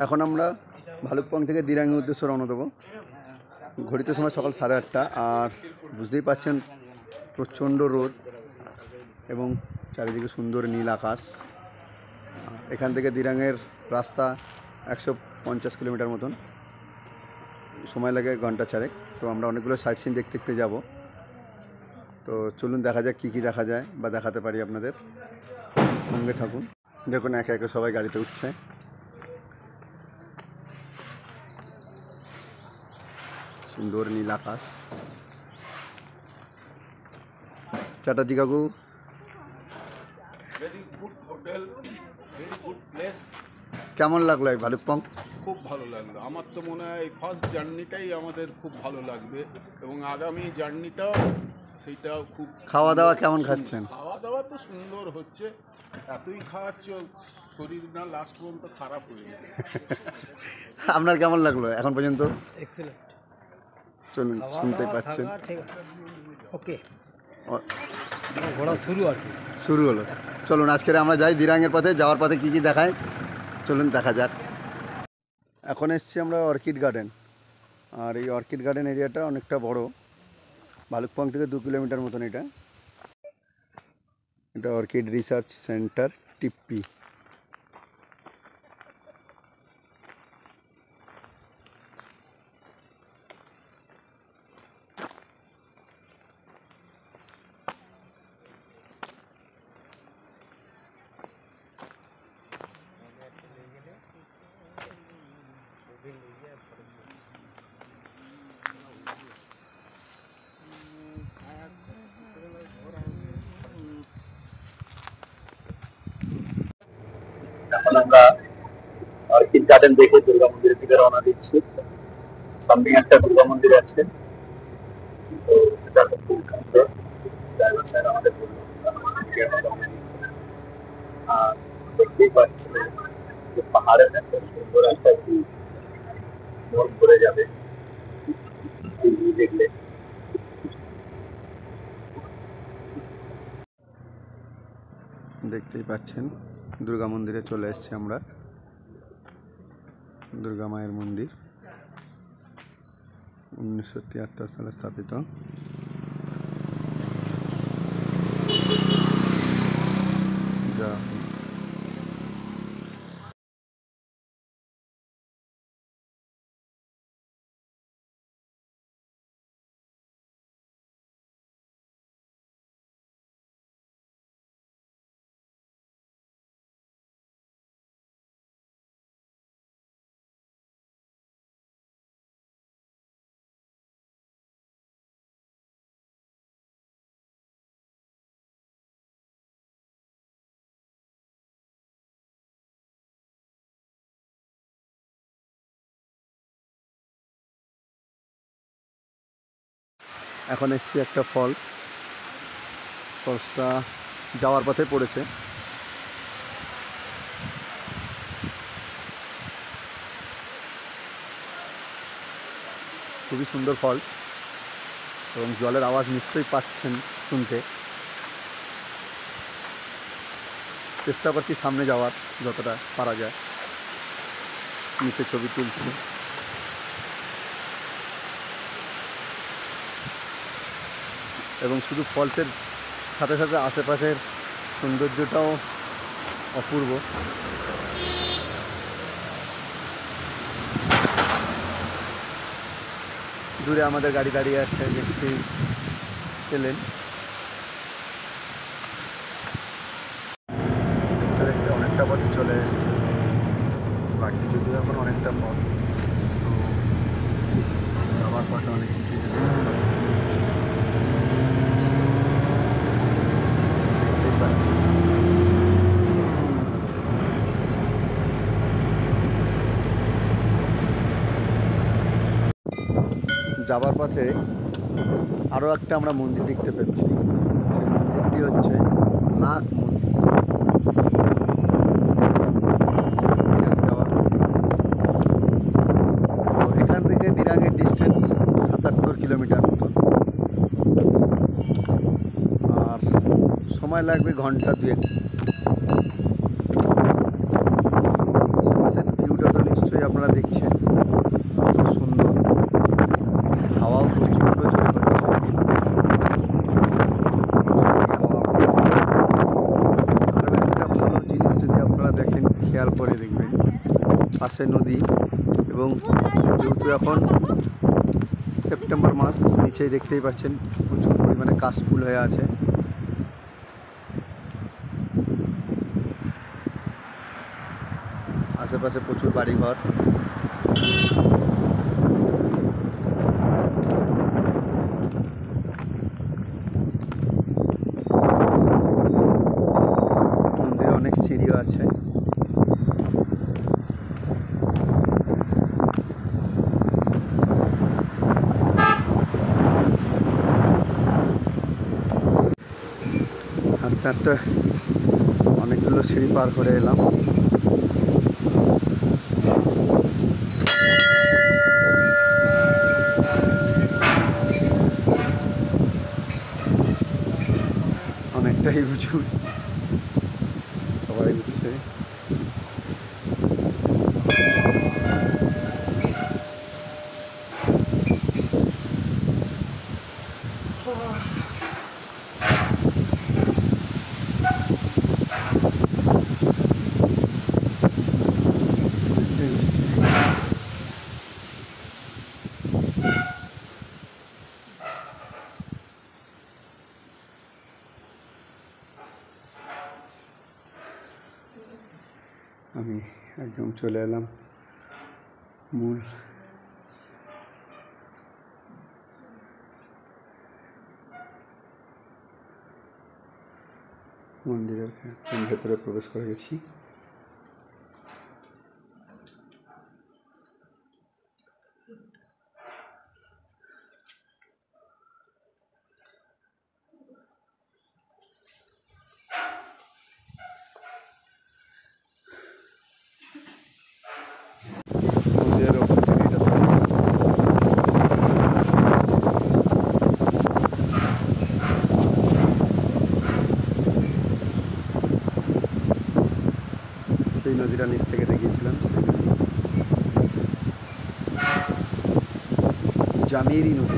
এখন আমরা ভালুকপং থেকে দিরাঙের উদ্দেশ্যে রওনা দেবো। ঘড়িতে সময় সকাল 8:30, আর বুঝতেই পাচ্ছেন প্রচণ্ড রোদ এবং চারিদিকে সুন্দর নীল আকাশ। এখান থেকে দিরাঙের রাস্তা 150 কিলোমিটার মতন, সময় লাগে ঘন্টা 4। তো আমরা অনেকগুলো সাইট সিন দেখতে দেখতে যাবো। তো চলুন দেখা যাক কী কী দেখা যায় বা দেখাতে পারি আপনাদের, সঙ্গে থাকুন। দেখুন একে একে সবাই গাড়িতে উঠছে। সুন্দর নীল আকাশ। চ্যাটার্জি কাকু, very good hotel, very good place. কেমন লাগলো এই ভালুকপং? খুব ভালো লাগলো। আমার তো মনে হয় এই ফার্স্ট জার্নিটাই আমাদের খুব ভালো লাগবে এবং আগামী জার্নিটাও সেইটাও খুব। খাওয়া দাওয়া কেমন খাচ্ছেন? খাওয়া দাওয়া তো সুন্দর হচ্ছে, এতই খাওয়াচ্ছ শরীর না লাস্ট পর্যন্ত খারাপ হয়ে যাবে। আপনার কেমন লাগলো এখন পর্যন্ত? এক্সেলেন্ট। চলুন, শুনতেই পাচ্ছেন ওকে, ঘোরা শুরু আর কি শুরু হলো। চলুন আজকের আমরা যাই দিরাঙের পথে। যাওয়ার পথে কী কী দেখায় চলুন দেখা যাক। এখন এসছি আমরা অর্কিড গার্ডেন, আর এই অর্কিড গার্ডেন এরিয়াটা অনেকটা বড়, ভালুকপং থেকে 2 কিলোমিটার মতন। এটা অর্কিড রিসার্চ সেন্টার টিপ্পি। এখন আমরা অর্কিড গার্ডেন দেখে দুর্গা মন্দিরের দিকে রওনা দিচ্ছি। সামনে একটা দুর্গা মন্দির আছে, তো সেটা খুব সুন্দর। ড্রাইভার স্যার আমাদের বললো আর দেখতেই পাচ্ছি যে পাহাড়ের একটা সুন্দর একটা ভিউ, মন ভরে যাবে দেখলে। দেখতেই পাচ্ছেন দুর্গা মন্দিরে চলে এসেছি আমরা। দুর্গা মায়ের মন্দির 1973 সালে স্থাপিত। এখন এসছি একটা ফলসটা যাওয়ার পথে পড়েছে। খুবই সুন্দর ফলস এবং জলের আওয়াজ নিশ্চয়ই পাচ্ছেন শুনতে। চেষ্টা করছি সামনে যাওয়ার যতটা পারা যায়, নিচে ছবি তুলছি। এবং শুধু ফলসের সাথে সাথে আশেপাশের সৌন্দর্যটাও অপূর্ব। দূরে আমাদের গাড়ি দাঁড়িয়ে আছে, দেখতেই পেলেন। দেখতে দেখতে অনেকটা পথে চলে এসেছে, বাকি যদিও এখন অনেকটা পথ। তো আমার পথে অনেক কিছুই দেখতেই পাচ্ছি। যাবার পথে আরও একটা আমরা মন্দির দেখতে পাচ্ছি। সেই মন্দিরটি হচ্ছে নাগ মন্দির। তো এখান থেকে দিরাঙের ডিস্টেন্স 77 কিলোমিটার মতন, আর সময় লাগবে ঘন্টা 2। আশেপাশের ভিউটা তো নিশ্চয়ই যে আপনারা দেখছেন কত সুন্দর, হাওয়াও প্রচণ্ড জোরে হচ্ছে। আরও একটা ভালো জিনিস যদি আপনারা দেখেন, খেয়াল করে দেখবেন, পাশে নদী, এবং যেহেতু এখন সেপ্টেম্বর মাস, নিচেই দেখতেই পাচ্ছেন প্রচুর পরিমাণে কাশফুল হয়ে আছে। আশেপাশে প্রচুর বাড়িঘর। মন্দিরে অনেক সিঁড়িও আছে। হাঁটতে হাঁটতে অনেকগুলো সিঁড়ি পার করে এলাম। অনেকটাই উঁচু, সবাই উঠছে। আমি একদম চলে এলাম মূল মন্দিরের ভেতরে প্রবেশ করে গেছি। মন্দিরের ওপর থেকে এটা সেই নদীটা নিচ থেকে দেখিয়েছিলাম, সেই নদী জামিয়ারি নদী।